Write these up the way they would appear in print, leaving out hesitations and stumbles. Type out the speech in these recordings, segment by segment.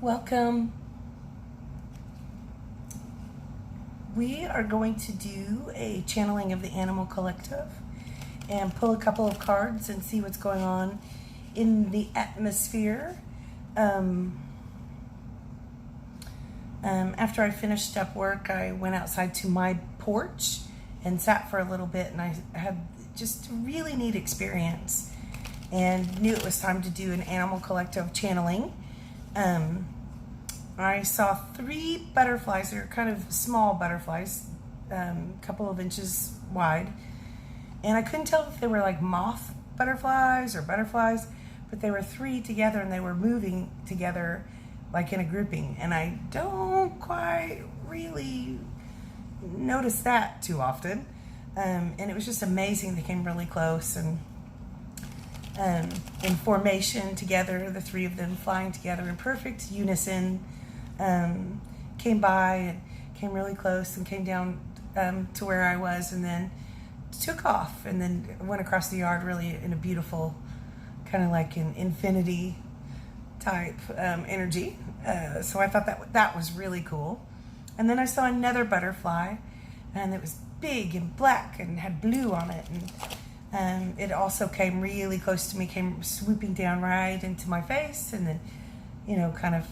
Welcome. We are going to do a channeling of the Animal Collective and pull a couple of cards and see what's going on in the atmosphere. After I finished up work, I went outside to my porch and sat for a little bit, and I had just a really neat experience and knew it was time to do an Animal Collective channeling. I saw 3 butterflies. They're kind of small butterflies, a couple of inches wide, and I couldn't tell if they were like moth butterflies or butterflies, but they were 3 together and they were moving together like in a grouping, and I don't quite really notice that too often, and it was just amazing. They came really close and in formation together, the 3 of them flying together in perfect unison, came by and came really close and came down to where I was, and then took off and then went across the yard really in a beautiful kind of like an infinity type energy. So I thought that was really cool. And then I saw another butterfly, and it was big and black and had blue on it, and it also came really close to me, came swooping down right into my face, and then, kind of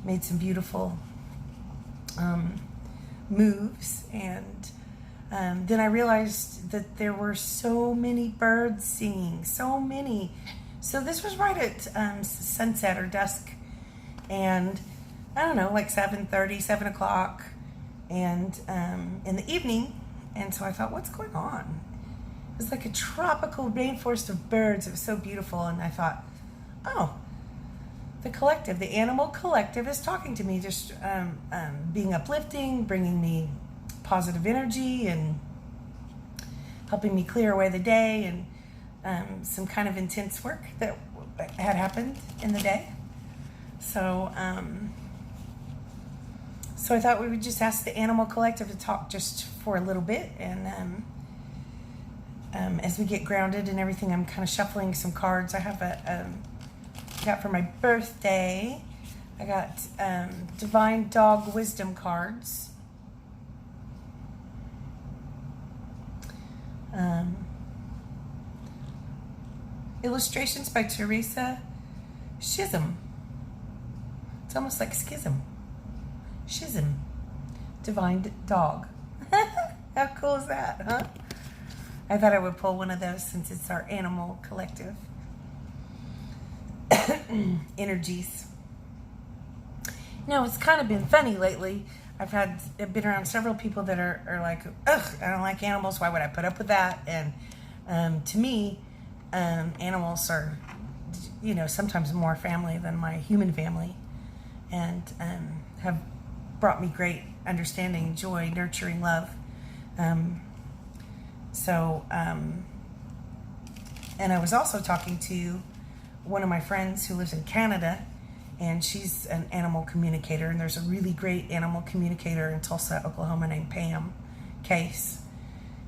made some beautiful moves. And then I realized that there were so many birds singing, so many. So this was right at sunset or dusk, and I don't know, like 7:30, 7 o'clock, and in the evening. And so I thought, what's going on? It was like a tropical rainforest of birds. It was so beautiful, and I thought, oh, the collective, the Animal Collective is talking to me, just being uplifting, bringing me positive energy, and helping me clear away the day, and some kind of intense work that had happened in the day. So I thought we would just ask the Animal Collective to talk just for a little bit, and as we get grounded and everything, I'm kind of shuffling some cards. I have got for my birthday, I got Divine Dog Wisdom cards. Illustrations by Teresa Schism. It's almost like schism. Schism. Divine Dog. How cool is that, huh? I thought I would pull one of those since it's our Animal Collective energies. It's kind of been funny lately. I've been around several people that are like, ugh, I don't like animals. Why would I put up with that? And to me, animals are, sometimes more family than my human family, and have brought me great understanding, joy, nurturing love. And I was also talking to one of my friends who lives in Canada, and she's an animal communicator, and there's a really great animal communicator in Tulsa, Oklahoma named Pam Case.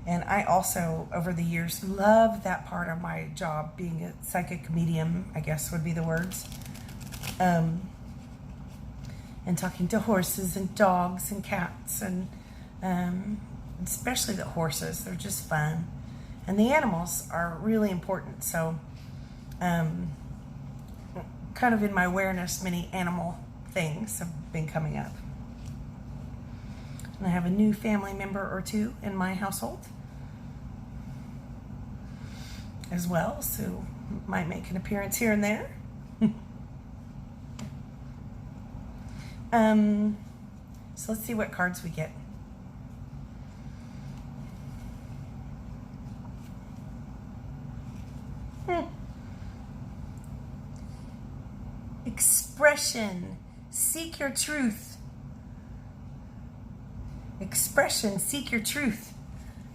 And I also, over the years, love that part of my job, being a psychic medium, I guess would be the words. And talking to horses and dogs and cats, and especially the horses. They're just fun. And the animals are really important. So kind of in my awareness, many animal things have been coming up. And I have a new family member or 2 in my household as well, so might make an appearance here and there. So let's see what cards we get. Expression. Seek your truth. Expression. Seek your truth.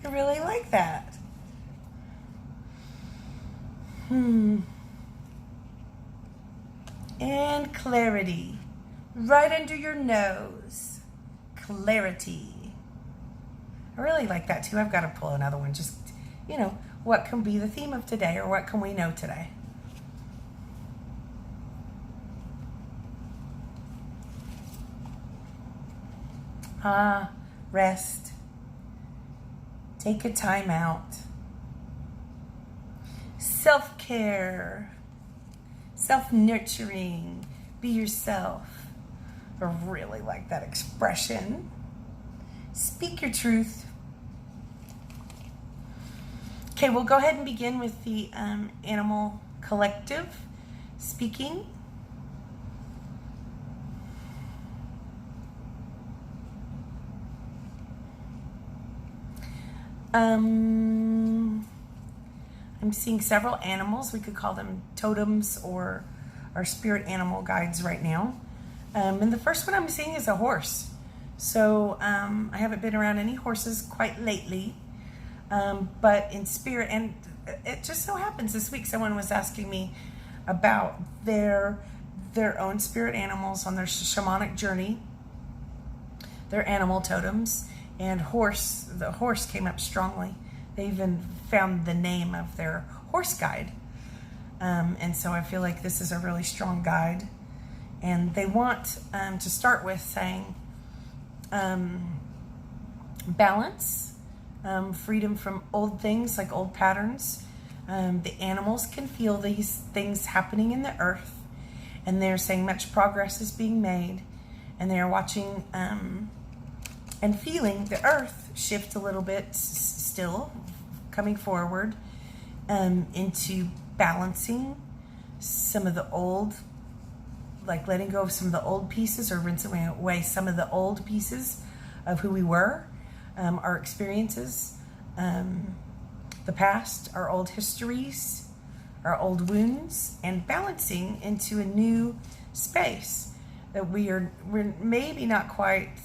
I really like that. And clarity. Right under your nose. Clarity. I really like that too. I've got to pull another one. Just, what can be the theme of today, or what can we know today? Rest. Take a time out. Self-care. Self-nurturing. Be yourself. I really like that expression. Speak your truth. Okay, we'll go ahead and begin with the animal collective speaking. I'm seeing several animals. We could call them totems or our spirit animal guides right now. And the first one I'm seeing is a horse. So I haven't been around any horses quite lately, but in spirit, and it just so happens this week someone was asking me about their own spirit animals on their shamanic journey, their animal totems, and the horse came up strongly. They even found the name of their horse guide. And so I feel like this is a really strong guide. And they want to start with saying balance, freedom from old things like old patterns. The animals can feel these things happening in the earth, and they're saying much progress is being made, and they are watching and feeling the earth shift a little bit, still coming forward into balancing some of the old, like letting go of some of the old pieces or rinsing away some of the old pieces of who we were, our experiences, the past, our old histories, our old wounds, and balancing into a new space that we're maybe not quite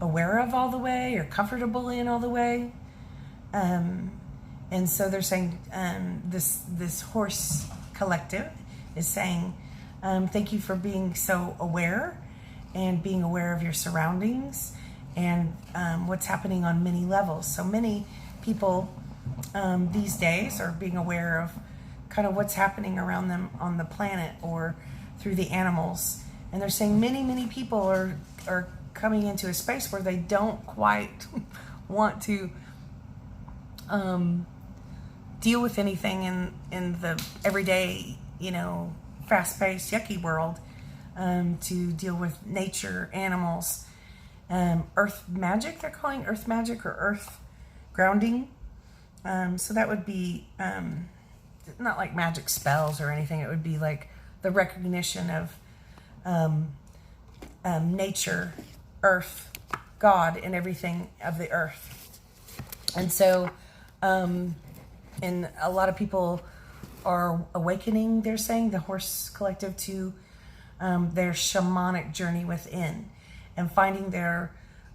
aware of all the way or comfortable in all the way. And so they're saying this horse collective is saying thank you for being so aware and being aware of your surroundings and what's happening on many levels. So many people these days are being aware of kind of what's happening around them on the planet or through the animals. And they're saying many people are coming into a space where they don't quite want to deal with anything in the everyday, fast-paced, yucky world, to deal with nature, animals, earth magic, they're calling earth magic or earth grounding. So that would be not like magic spells or anything. It would be like the recognition of nature, earth, God, and everything of the earth. And so, and a lot of people are awakening, they're saying, the horse collective, to their shamanic journey within, and finding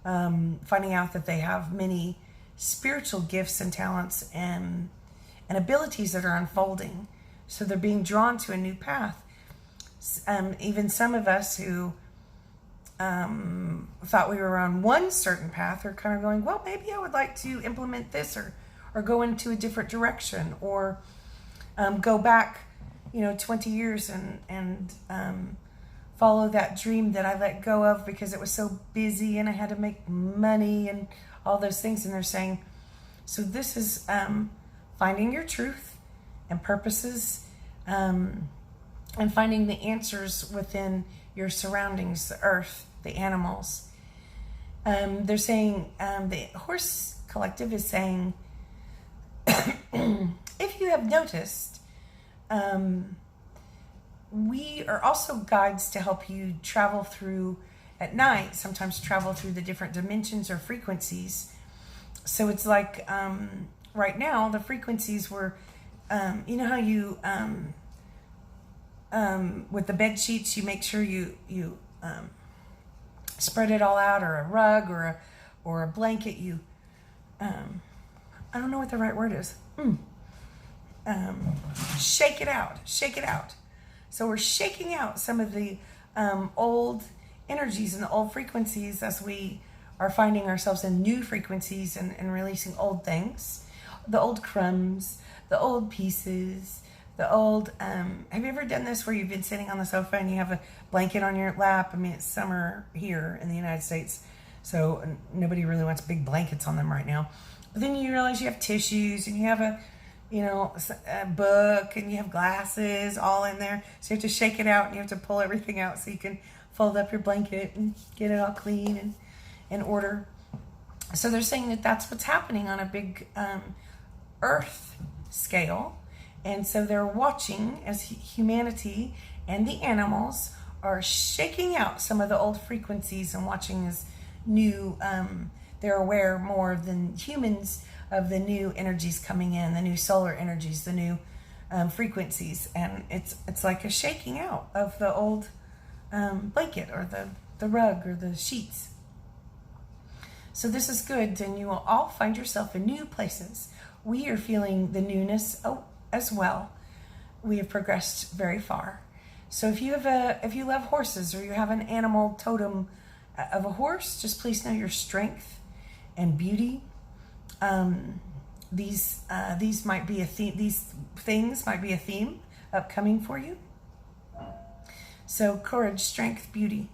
out that they have many spiritual gifts and talents and abilities that are unfolding. So they're being drawn to a new path. Even some of us who thought we were on one certain path are kind of going, well, maybe I would like to implement this or go into a different direction, or go back 20 years and follow that dream that I let go of because it was so busy and I had to make money and all those things. And they're saying, so this is finding your truth and purposes, and finding the answers within your surroundings, the earth, the animals. They're saying, the horse collective is saying, if you have noticed, we are also guides to help you travel through at night, sometimes travel through the different dimensions or frequencies. So it's like right now, the frequencies were, you know how you, with the bed sheets, you make sure you spread it all out, or a rug or a blanket, you, I don't know what the right word is. Shake it out. So we're shaking out some of the old energies and the old frequencies as we are finding ourselves in new frequencies and releasing old things, the old crumbs, the old pieces, the old, have you ever done this where you've been sitting on the sofa and you have a blanket on your lap? I mean, it's summer here in the United States, so nobody really wants big blankets on them right now. But then you realize you have tissues and you have a book and you have glasses all in there. So you have to shake it out and you have to pull everything out so you can fold up your blanket and get it all clean and in order. So they're saying that that's what's happening on a big earth scale. And so they're watching as humanity and the animals are shaking out some of the old frequencies and watching as new, they're aware more than humans of the new energies coming in, the new solar energies, the new frequencies. And it's like a shaking out of the old blanket or the rug or the sheets. So this is good, and you will all find yourself in new places. We are feeling the newness as well. We have progressed very far. So if you love horses or you have an animal totem of a horse, just please know your strength and beauty. These might be a theme. These things might be a theme upcoming for you. So courage, strength, beauty,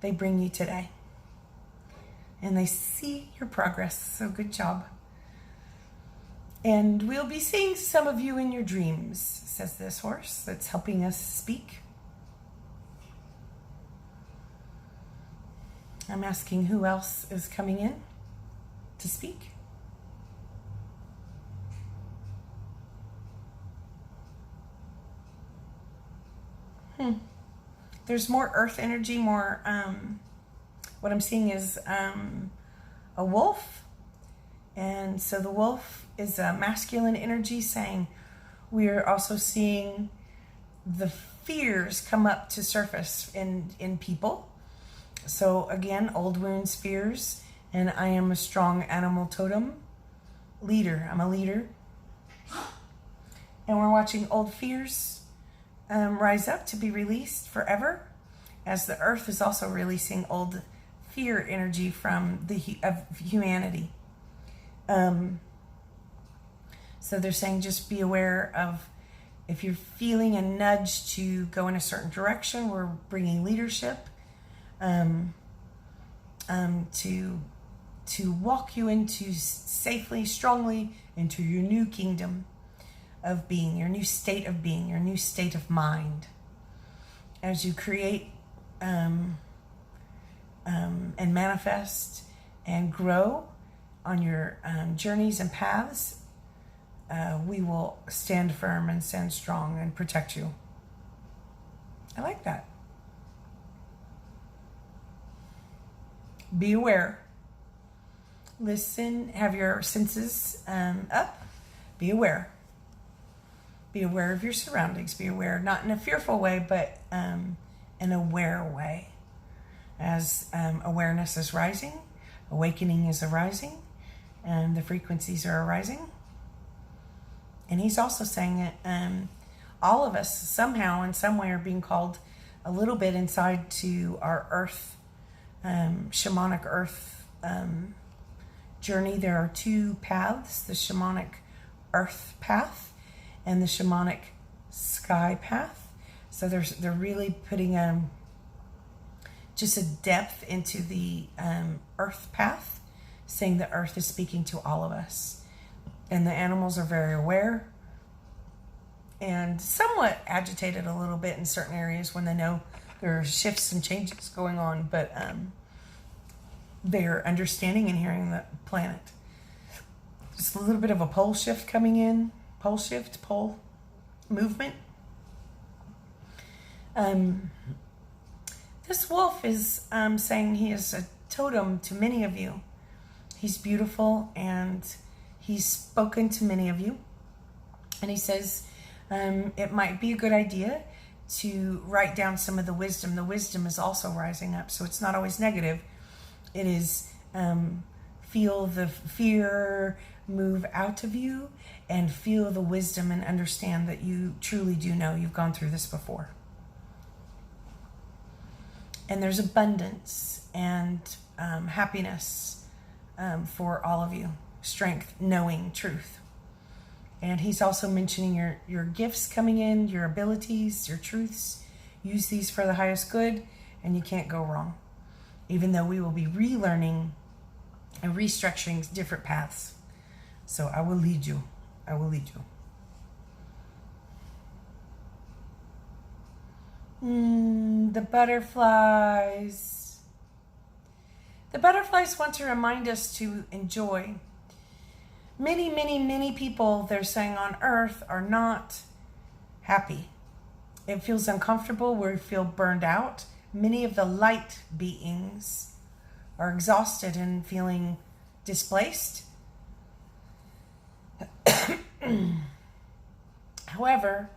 they bring you today. And they see your progress. So good job. And we'll be seeing some of you in your dreams, says this horse that's helping us speak. I'm asking who else is coming in to speak. There's more earth energy, more, what I'm seeing is a wolf. And so the wolf is a masculine energy saying we are also seeing the fears come up to surface in people. So again, old wounds, fears, and I am a strong animal totem leader. I'm a leader. And we're watching old fears rise up to be released forever, as the earth is also releasing old fear energy from of humanity. So they're saying just be aware of if you're feeling a nudge to go in a certain direction. We're bringing leadership to walk you into safely, strongly into your new kingdom of being, your new state of being, your new state of mind. As you create and manifest and grow on your journeys and paths, we will stand firm and stand strong and protect you. I like that. Be aware. Listen, have your senses up. Be aware. Be aware of your surroundings. Be aware, not in a fearful way, but an aware way. As awareness is rising, awakening is arising, and the frequencies are arising. And he's also saying that all of us somehow in some way are being called a little bit inside to our earth, shamanic earth journey. There are two paths, the shamanic earth path and the shamanic sky path. So they're really putting just a depth into the earth path, saying the earth is speaking to all of us. And the animals are very aware and somewhat agitated a little bit in certain areas when they know there are shifts and changes going on, but they're understanding and hearing the planet. Just a little bit of a pole shift coming in, pole movement. This wolf is saying he is a totem to many of you. He's beautiful and he's spoken to many of you. And he says it might be a good idea to write down some of the wisdom. The wisdom is also rising up, so it's not always negative. It is feel the fear move out of you and feel the wisdom and understand that you truly do know you've gone through this before. And there's abundance and happiness for all of you. Strength, knowing, truth. And he's also mentioning your gifts coming in, your abilities, your truths. Use these for the highest good, and you can't go wrong. Even though we will be relearning and restructuring different paths. So I will lead you. I will lead you. The butterflies. The butterflies want to remind us to enjoy. Many, many, many people, they're saying, on earth are not happy. It feels uncomfortable. We feel burned out. Many of the light beings are exhausted and feeling displaced. However,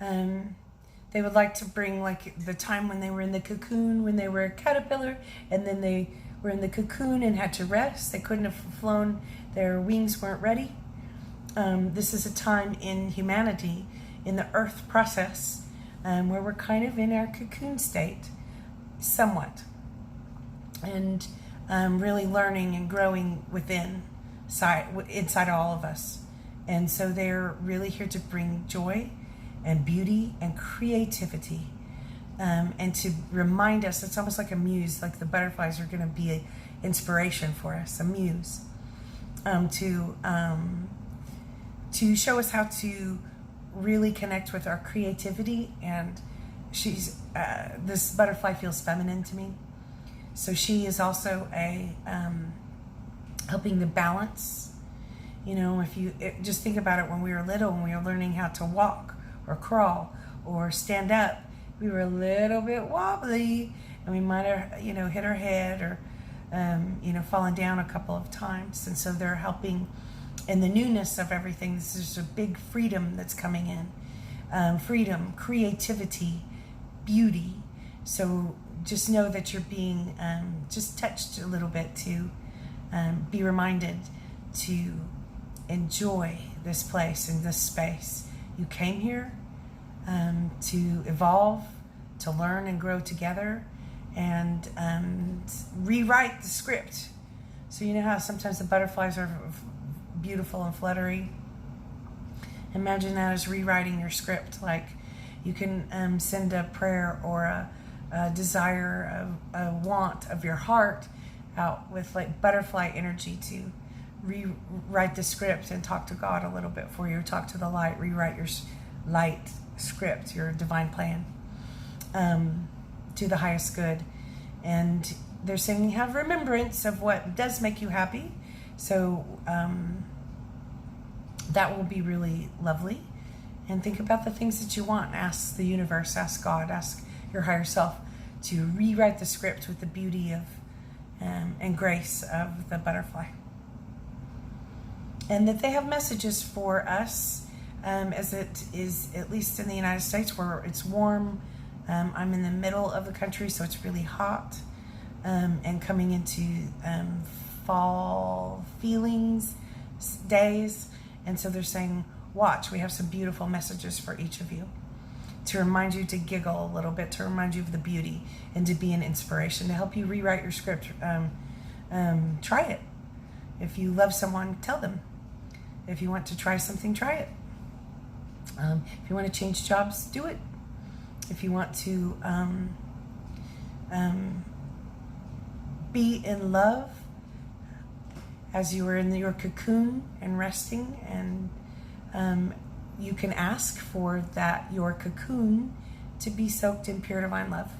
they would like to bring like the time when they were in the cocoon, when they were a caterpillar, and then they were in the cocoon and had to rest. They couldn't have flown. Their wings weren't ready. This is a time in humanity, in the earth process, where we're kind of in our cocoon state, somewhat. And really learning and growing inside all of us. And so they're really here to bring joy and beauty and creativity, and to remind us. It's almost like a muse, like the butterflies are going to be an inspiration for us, a muse, to show us how to really connect with our creativity. And this butterfly feels feminine to me. So she is also helping to balance. You know, if you just think about it, when we were little, when we were learning how to walk or crawl or stand up, we were a little bit wobbly, and we might have, hit our head or, fallen down a couple of times. And so they're helping in the newness of everything. This is a big freedom that's coming in. Freedom, creativity, beauty. So just know that you're being just touched a little bit to be reminded to enjoy this place and this space. You came here to evolve, to learn and grow together, and rewrite the script. So you know how sometimes the butterflies are beautiful and fluttery? Imagine that as rewriting your script. Like you can send a prayer or a desire, a want of your heart out with like butterfly energy to rewrite the script and talk to God a little bit for you. Talk to the light, rewrite your light script, your divine plan, to the highest good. And they're saying have remembrance of what does make you happy. So that will be really lovely. And think about the things that you want. Ask the universe, ask God, ask your higher self to rewrite the script with the beauty of and grace of the butterfly. And that they have messages for us, as it is, at least in the United States, where it's warm. I'm in the middle of the country, so it's really hot, and coming into fall feelings, days. And so they're saying, watch, we have some beautiful messages for each of you to remind you to giggle a little bit, to remind you of the beauty, and to be an inspiration, to help you rewrite your script. Try it. If you love someone, tell them. If you want to try something, try it. If you want to change jobs, do it. If you want to be in love as you are in your cocoon and resting, and you can ask for that, your cocoon, to be soaked in pure divine love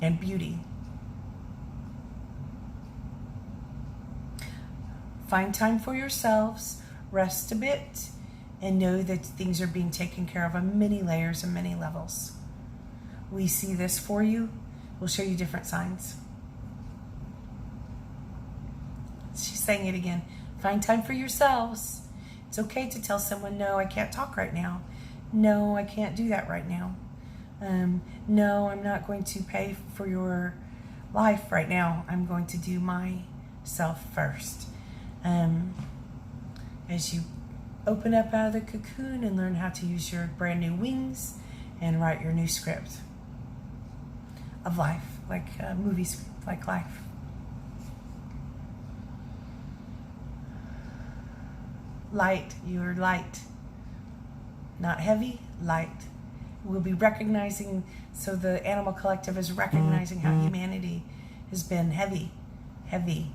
and beauty. Find time for yourselves, rest a bit, and know that things are being taken care of on many layers and many levels. We see this for you. We'll show you different signs. She's saying it again. Find time for yourselves. It's okay to tell someone, no, I can't talk right now. No, I can't do that right now. No, I'm not going to pay for your life right now. I'm going to do myself first. As you open up out of the cocoon and learn how to use your brand new wings and write your new script of life, like a movie script, like life. light. You're light. Not heavy, light. We'll be recognizing, so the animal collective is recognizing how humanity has been heavy in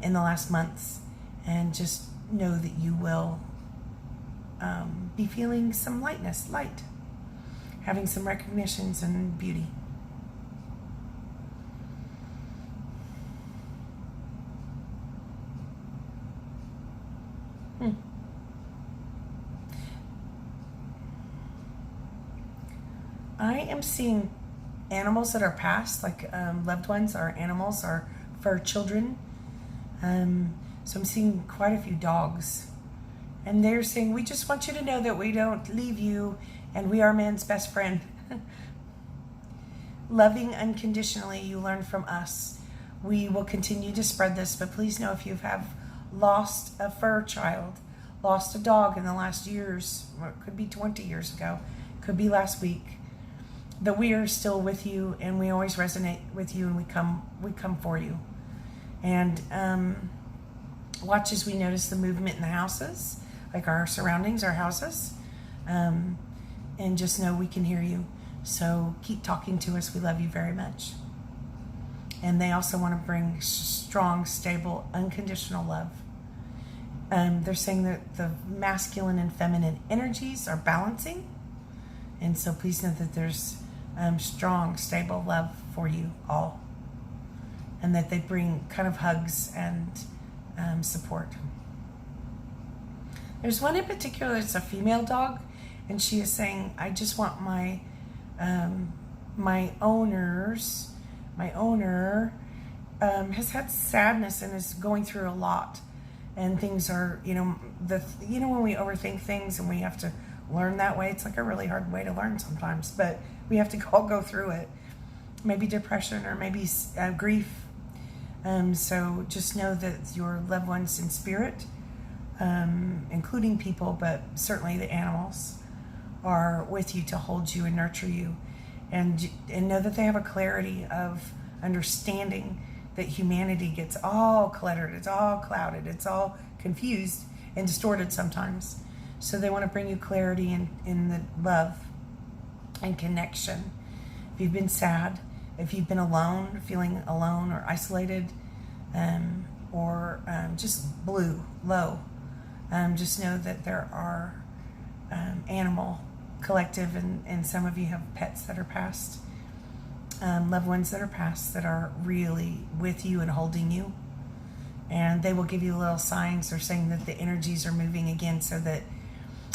the last months. And just know that you will be feeling some lightness, light, having some recognitions and beauty. I am seeing animals that are passed, like loved ones, our animals, our fur children. So I'm seeing quite a few dogs. And they're saying, we just want you to know that we don't leave you and we are man's best friend. Loving unconditionally, you learn from us. We will continue to spread this, but please know if you have lost a fur child, lost a dog in the last years, or it could be 20 years ago, could be last week, that we are still with you and we always resonate with you and we come for you. And watch as we notice the movement in the houses, like our surroundings, our houses, and just know we can hear you. So keep talking to us. We love you very much. And they also want to bring strong, stable, unconditional love. They're saying that the masculine and feminine energies are balancing. And so please know that there's strong, stable love for you all. And that they bring kind of hugs and support. There's one in particular that's a female dog, and she is saying, I just want my owner has had sadness and is going through a lot, and things are, when we overthink things and we have to learn that way, it's like a really hard way to learn sometimes, but we have to all go through it. Maybe depression or maybe grief. So just know that your loved ones in spirit, including people, but certainly the animals, are with you to hold you and nurture you, and know that they have a clarity of understanding that humanity gets all cluttered, it's all clouded, it's all confused and distorted sometimes. So they want to bring you clarity in the love and connection. If you've been sad, if you've been alone, feeling alone or isolated, or just low, just know that there are animal collective, and some of you have pets that are passed, loved ones that are passed, that are really with you and holding you. And they will give you little signs or saying that the energies are moving again, so that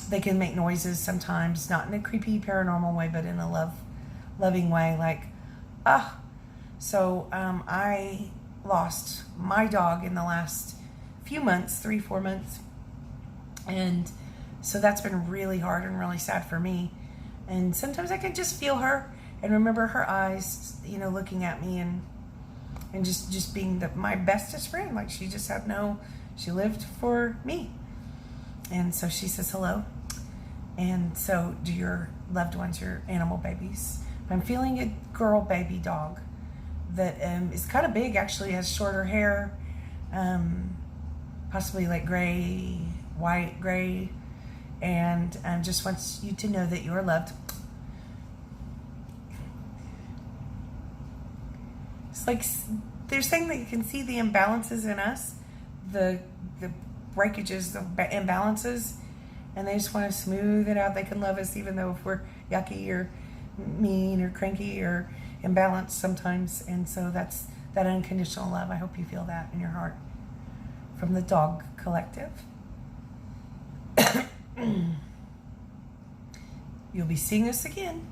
they can make noises sometimes, not in a creepy paranormal way, but in a loving way, like, ah. So I lost my dog in the last few months, 3-4 months. And so that's been really hard and really sad for me. And sometimes I can just feel her and remember her eyes, looking at me and just being my bestest friend. Like she lived for me. And so she says hello. And so do your loved ones, your animal babies. I'm feeling a girl baby dog that is kind of big, actually, has shorter hair, possibly like white gray, and just wants you to know that you are loved. It's like they're saying that you can see the imbalances in us, the breakages, the imbalances, and they just want to smooth it out. They can love us even though if we're yucky or mean or cranky or imbalanced sometimes. And so that's that unconditional love. I hope you feel that in your heart from the dog collective. You'll be seeing us again.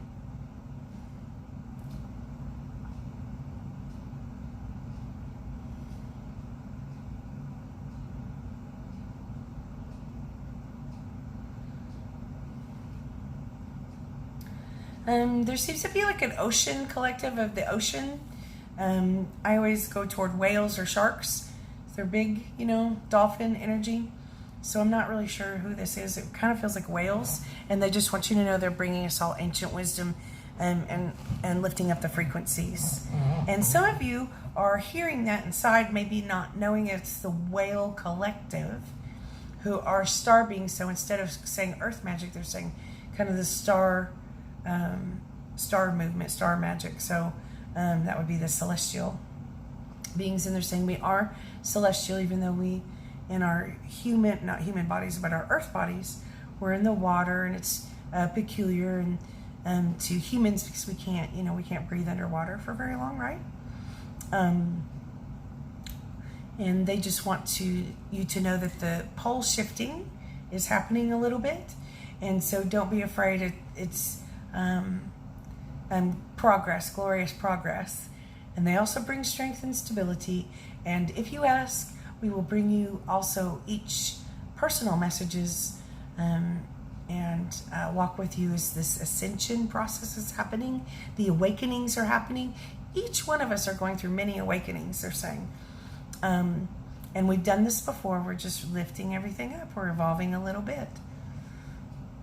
There seems to be like an ocean collective of the ocean. I always go toward whales or sharks. They're big, dolphin energy. So I'm not really sure who this is. It kind of feels like whales. And they just want you to know they're bringing us all ancient wisdom and lifting up the frequencies. And some of you are hearing that inside, maybe not knowing it's the whale collective. who are star beings. So instead of saying earth magic, they're saying kind of the star movement, star magic. So that would be the celestial beings. And they're saying we are celestial, even though we, in our not human bodies, but our earth bodies, we're in the water, and it's peculiar and to humans because we can't breathe underwater for very long, right? And they just want you to know that the pole shifting is happening a little bit, and so don't be afraid. It's progress, glorious progress, and they also bring strength and stability. And if you ask, we will bring you also each personal messages and walk with you as this ascension process is happening. The awakenings are happening. Each one of us are going through many awakenings, they're saying. And we've done this before. We're just lifting everything up. We're evolving a little bit.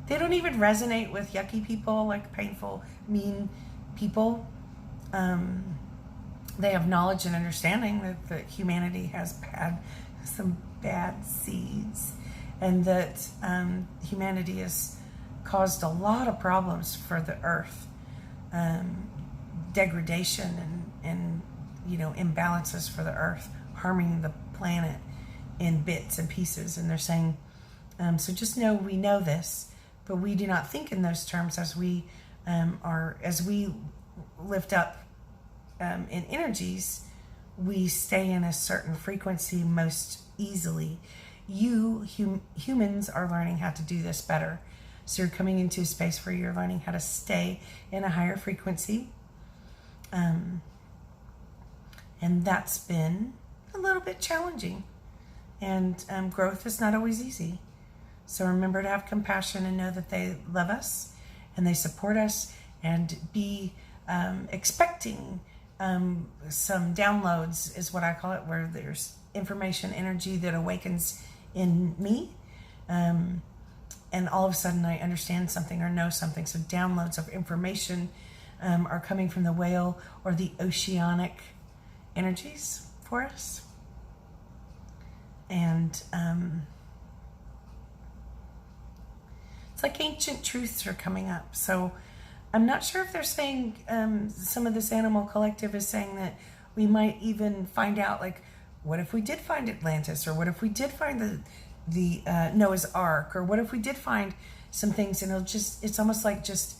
They don't even resonate with yucky people, like painful, mean people. They have knowledge and understanding that humanity has some bad seeds, and that humanity has caused a lot of problems for the earth, degradation and imbalances for the earth, harming the planet in bits and pieces. And they're saying, so just know we know this, but we do not think in those terms as we lift up in energies. We stay in a certain frequency most easily. Humans are learning how to do this better. So you're coming into a space where you're learning how to stay in a higher frequency. And that's been a little bit challenging. And growth is not always easy. So remember to have compassion and know that they love us and they support us, and be expecting some downloads is what I call it, where there's information, energy that awakens in me. And all of a sudden I understand something or know something. So downloads of information are coming from the whale or the oceanic energies for us. And it's like ancient truths are coming up. So I'm not sure if they're saying, some of this animal collective is saying that we might even find out, like, what if we did find Atlantis, or what if we did find the Noah's Ark, or what if we did find some things, and it's almost like just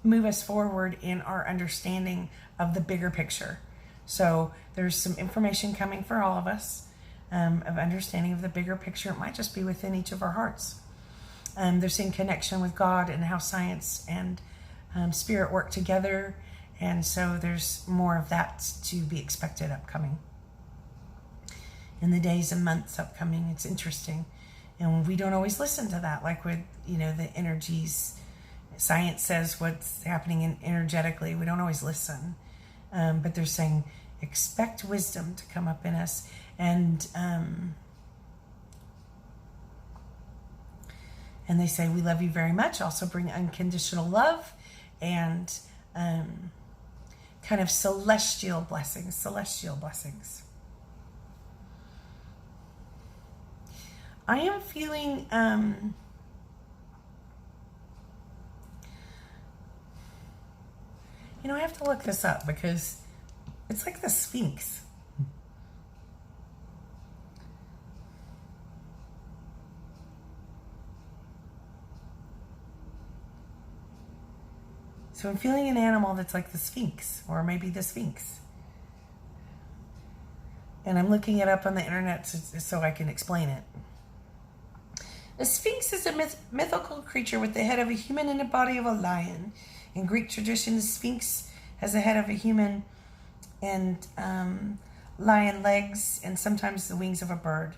move us forward in our understanding of the bigger picture. So there's some information coming for all of us of understanding of the bigger picture. It might just be within each of our hearts. They're seeing connection with God and how science and spirit work together. And so there's more of that to be expected upcoming. In the days and months upcoming, it's interesting. And we don't always listen to that, like with, the energies. Science says what's happening energetically. We don't always listen. But they're saying, expect wisdom to come up in us. And they say, we love you very much. Also bring unconditional love and kind of celestial blessings. I am feeling I have to look this up because it's like the Sphinx. So I'm feeling an animal that's like the Sphinx, or maybe the Sphinx. And I'm looking it up on the internet so I can explain it. A Sphinx is a mythical creature with the head of a human and the body of a lion. In Greek tradition, the Sphinx has the head of a human and lion legs and sometimes the wings of a bird.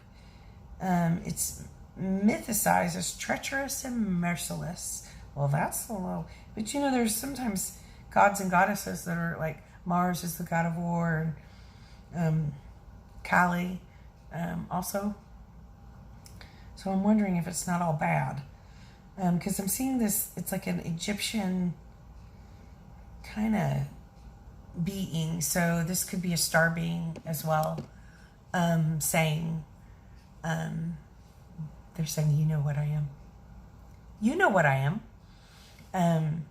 It's mythicized as treacherous and merciless. Well, that's a little... But there's sometimes gods and goddesses that are like Mars is the god of war, and Kali also. So I'm wondering if it's not all bad. Because I'm seeing this, it's like an Egyptian kind of being. So this could be a star being as well, saying, They're saying, you know what I am. You know what I am.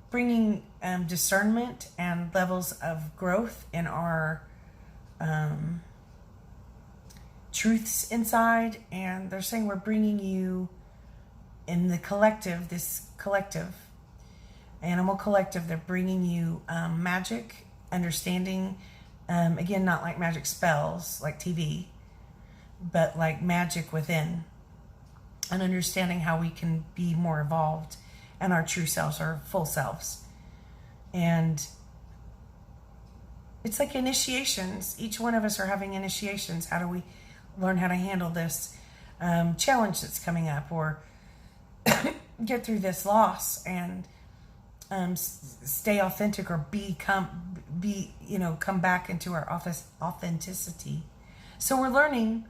Bringing discernment and levels of growth in our truths inside. And they're saying we're bringing you in the collective, this collective, animal collective, they're bringing you magic, understanding, again, not like magic spells like TV, but like magic within, and understanding how we can be more evolved and our true selves, our full selves. And it's like initiations. Each one of us are having initiations. How do we learn how to handle this challenge that's coming up, or get through this loss and stay authentic, or come back into our authenticity. So we're learning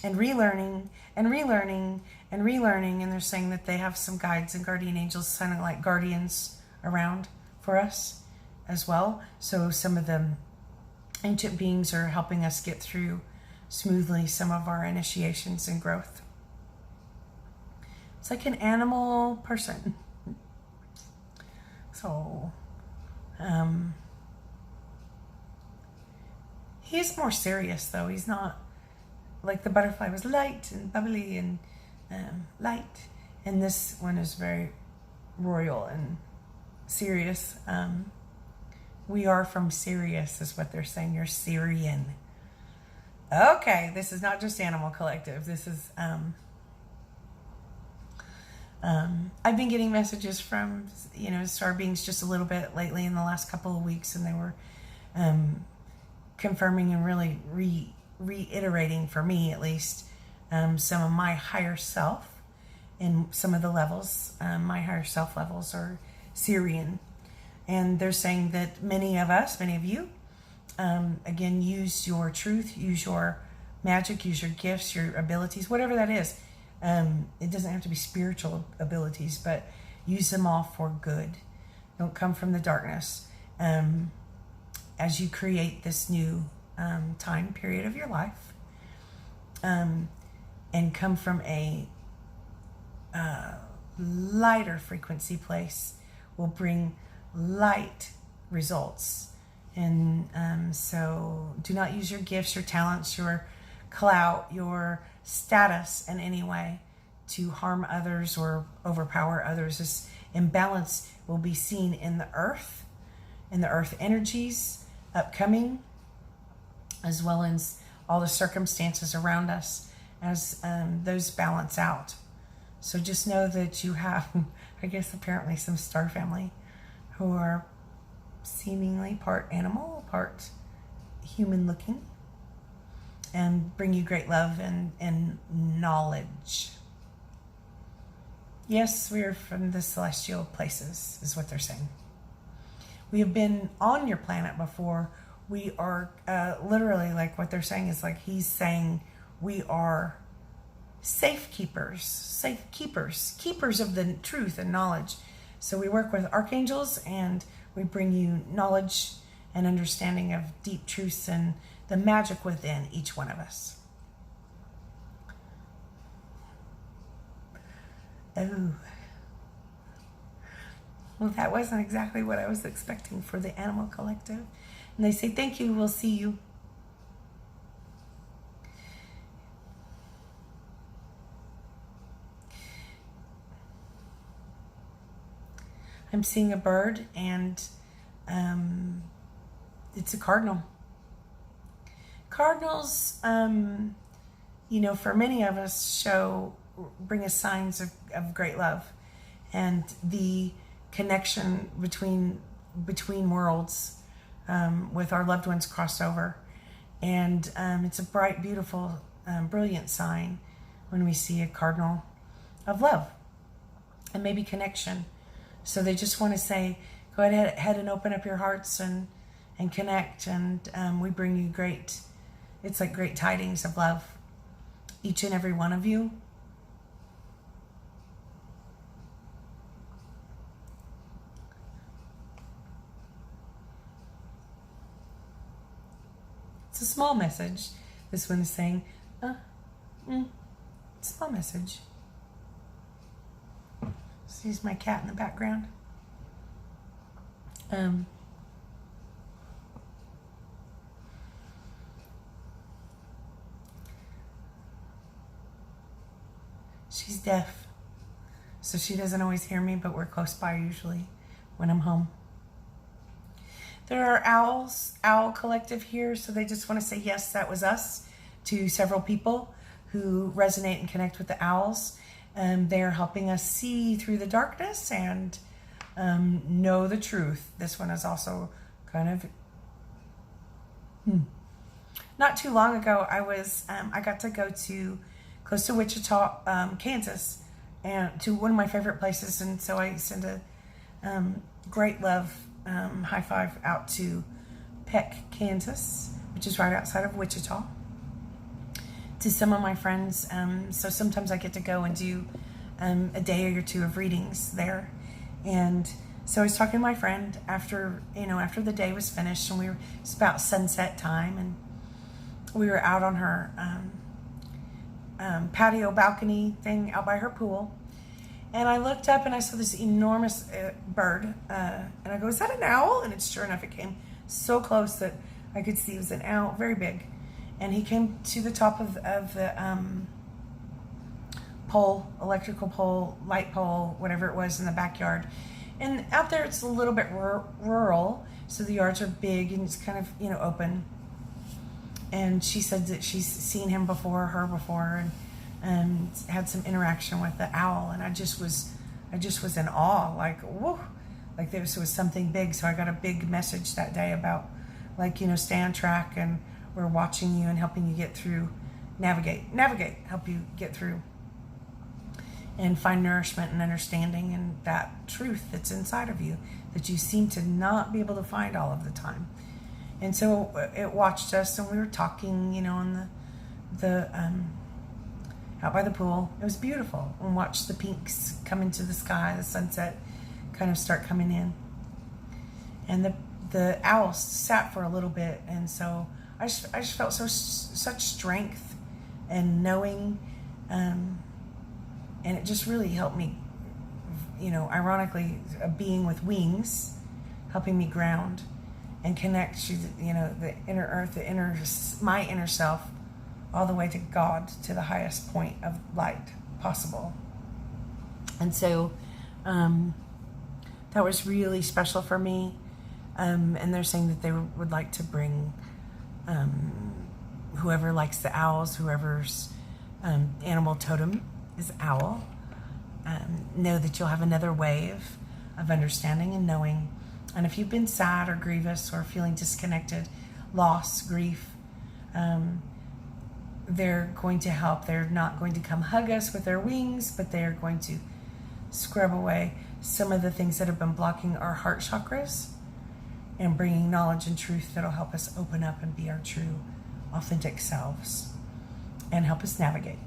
and relearning and relearning and relearning, and they're saying that they have some guides and guardian angels, sounding like guardians around for us as well. So some of the ancient beings are helping us get through smoothly some of our initiations and growth. It's like an animal person. So he's more serious though. He's not like the butterfly was light and bubbly and light, and this one is very royal and serious. We are from Sirius is what they're saying. You're Syrian. Okay, this is not just Animal Collective. This is I've been getting messages from star beings just a little bit lately in the last couple of weeks, and they were confirming and really reiterating, for me at least, some of my higher self in some of the levels. My higher self levels are Syrian, and they're saying that many of you, again, use your truth, use your magic, use your gifts, your abilities, whatever that is. It doesn't have to be spiritual abilities, but use them all for good. Don't come from the darkness. As you create this new time period of your life, and come from a lighter frequency place, will bring light results. And so do not use your gifts, your talents, your clout, your status in any way to harm others or overpower others. This imbalance will be seen in the earth energies upcoming, as well as all the circumstances around us as those balance out. So just know that you have, I guess, apparently some star family who are seemingly part animal, part human looking, and bring you great love and knowledge. Yes, we are from the celestial places, is what they're saying. We have been on your planet before. We are literally, like what they're saying is like he's saying we are keepers of the truth and knowledge. So we work with archangels, and we bring you knowledge and understanding of deep truths and the magic within each one of us. Oh. Well, that wasn't exactly what I was expecting for the Animal Collective. And they say, thank you, we'll see you. I'm seeing a bird, and it's a cardinal. Cardinals, for many of us bring us signs of great love and the connection between worlds, with our loved ones crossed over. And it's a bright, beautiful, brilliant sign when we see a cardinal of love and maybe connection. So they just want to say, go ahead and open up your hearts and connect. And we bring you great tidings of love, each and every one of you. It's a small message. This one is saying, Small message. Sees my cat in the background. She's deaf, so she doesn't always hear me, but we're close by usually when I'm home. There are owl collective here, so they just want to say, yes, that was us, to several people who resonate and connect with the owls. They're helping us see through the darkness and know the truth. This one is also kind of... Not too long ago, I got to go to close to Wichita, Kansas, and to one of my favorite places. And so I send a great love high five out to Peck, Kansas, which is right outside of Wichita, to some of my friends. So sometimes I get to go and do a day or two of readings there. And so I was talking to my friend after the day was finished, and it's about sunset time, and we were out on her patio balcony thing out by her pool. And I looked up and I saw this enormous bird. And I go, is that an owl? And sure enough, it came so close that I could see it was an owl, very big. And he came to the top of the pole, electrical pole, light pole, whatever it was in the backyard. And out there, it's a little bit rural, so the yards are big and it's kind of, open. And she said that she's seen him before, and had some interaction with the owl. And I just was in awe, like, whoa, like this was something big. So I got a big message that day about, like, stay on track, and we're watching you and helping you get through, navigate, help you get through and find nourishment and understanding and that truth that's inside of you that you seem to not be able to find all of the time. And so it watched us, and we were talking, on the out by the pool. It was beautiful, and watched the pinks come into the sky, the sunset kind of start coming in. And the owl sat for a little bit, and so I just felt such strength and knowing, and it just really helped me, ironically, a being with wings, helping me ground and connect to, the inner earth, my inner self, all the way to God, to the highest point of light possible. And so that was really special for me. And they're saying that they would like to bring whoever likes the owls, whoever's animal totem is owl, know that you'll have another wave of understanding and knowing. And if you've been sad or grievous or feeling disconnected, loss, grief, they're going to help. They're not going to come hug us with their wings, but they are going to scrub away some of the things that have been blocking our heart chakras and bringing knowledge and truth that'll help us open up and be our true, authentic selves and help us navigate.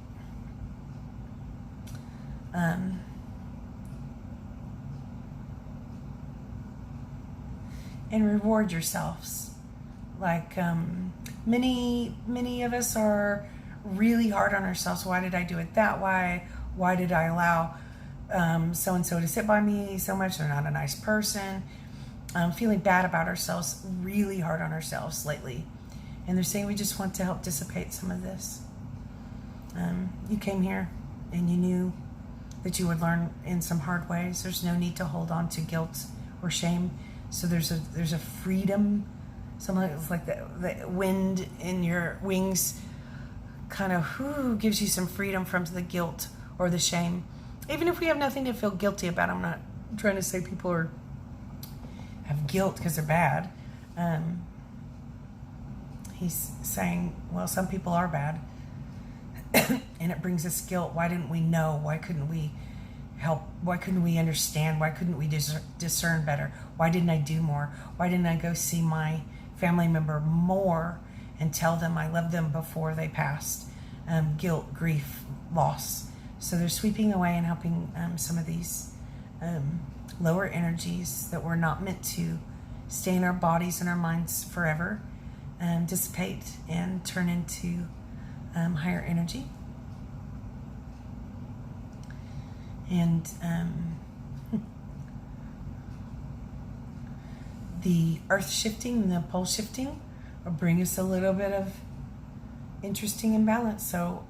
And reward yourselves. Like many of us are really hard on ourselves. Why did I do it that way? Why did I allow so-and-so to sit by me so much? They're not a nice person. Feeling bad about ourselves, really hard on ourselves lately. And they're saying we just want to help dissipate some of this. You came here and you knew that you would learn in some hard ways. There's no need to hold on to guilt or shame. So there's a freedom. Sometimes like the wind in your wings kind of gives you some freedom from the guilt or the shame. Even if we have nothing to feel guilty about. I'm not trying to say people have guilt because they're bad. He's saying, well, some people are bad. And it brings us guilt. Why didn't we know? Why couldn't we help? Why couldn't we understand? Why couldn't we discern better? Why didn't I do more? Why didn't I go see my family member more and tell them I loved them before they passed? Guilt, grief, loss. So they're sweeping away and helping some of these lower energies that were not meant to stay in our bodies and our minds forever, dissipate and turn into higher energy. And the earth shifting, the pole shifting will bring us a little bit of interesting imbalance. So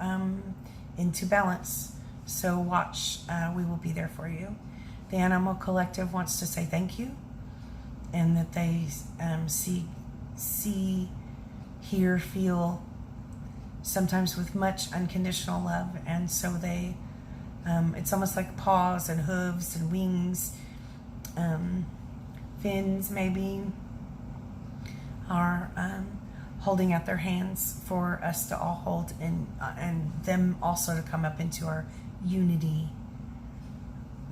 into balance. So watch, we will be there for you. The animal collective wants to say thank you, and that they see, hear, feel, sometimes with much unconditional love. And so they, it's almost like paws and hooves and wings, fins maybe, are holding out their hands for us to all hold, and them also to come up into our unity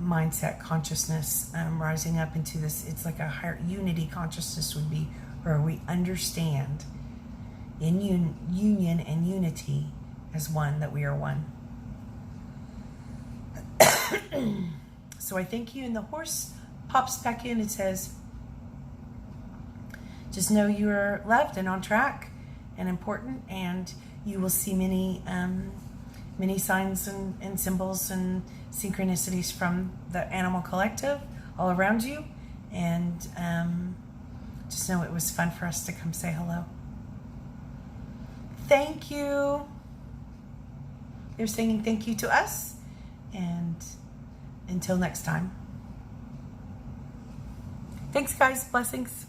mindset consciousness, rising up into this. It's like a higher unity consciousness would be, where we understand in union and unity as one, that we are one. So I thank you. And the horse pops back in. It says, just know you are loved and on track and important, and you will see many signs and symbols and synchronicities from the animal collective all around you. And just know it was fun for us to come say hello. Thank you. They're singing thank you to us. And until next time. Thanks, guys. Blessings.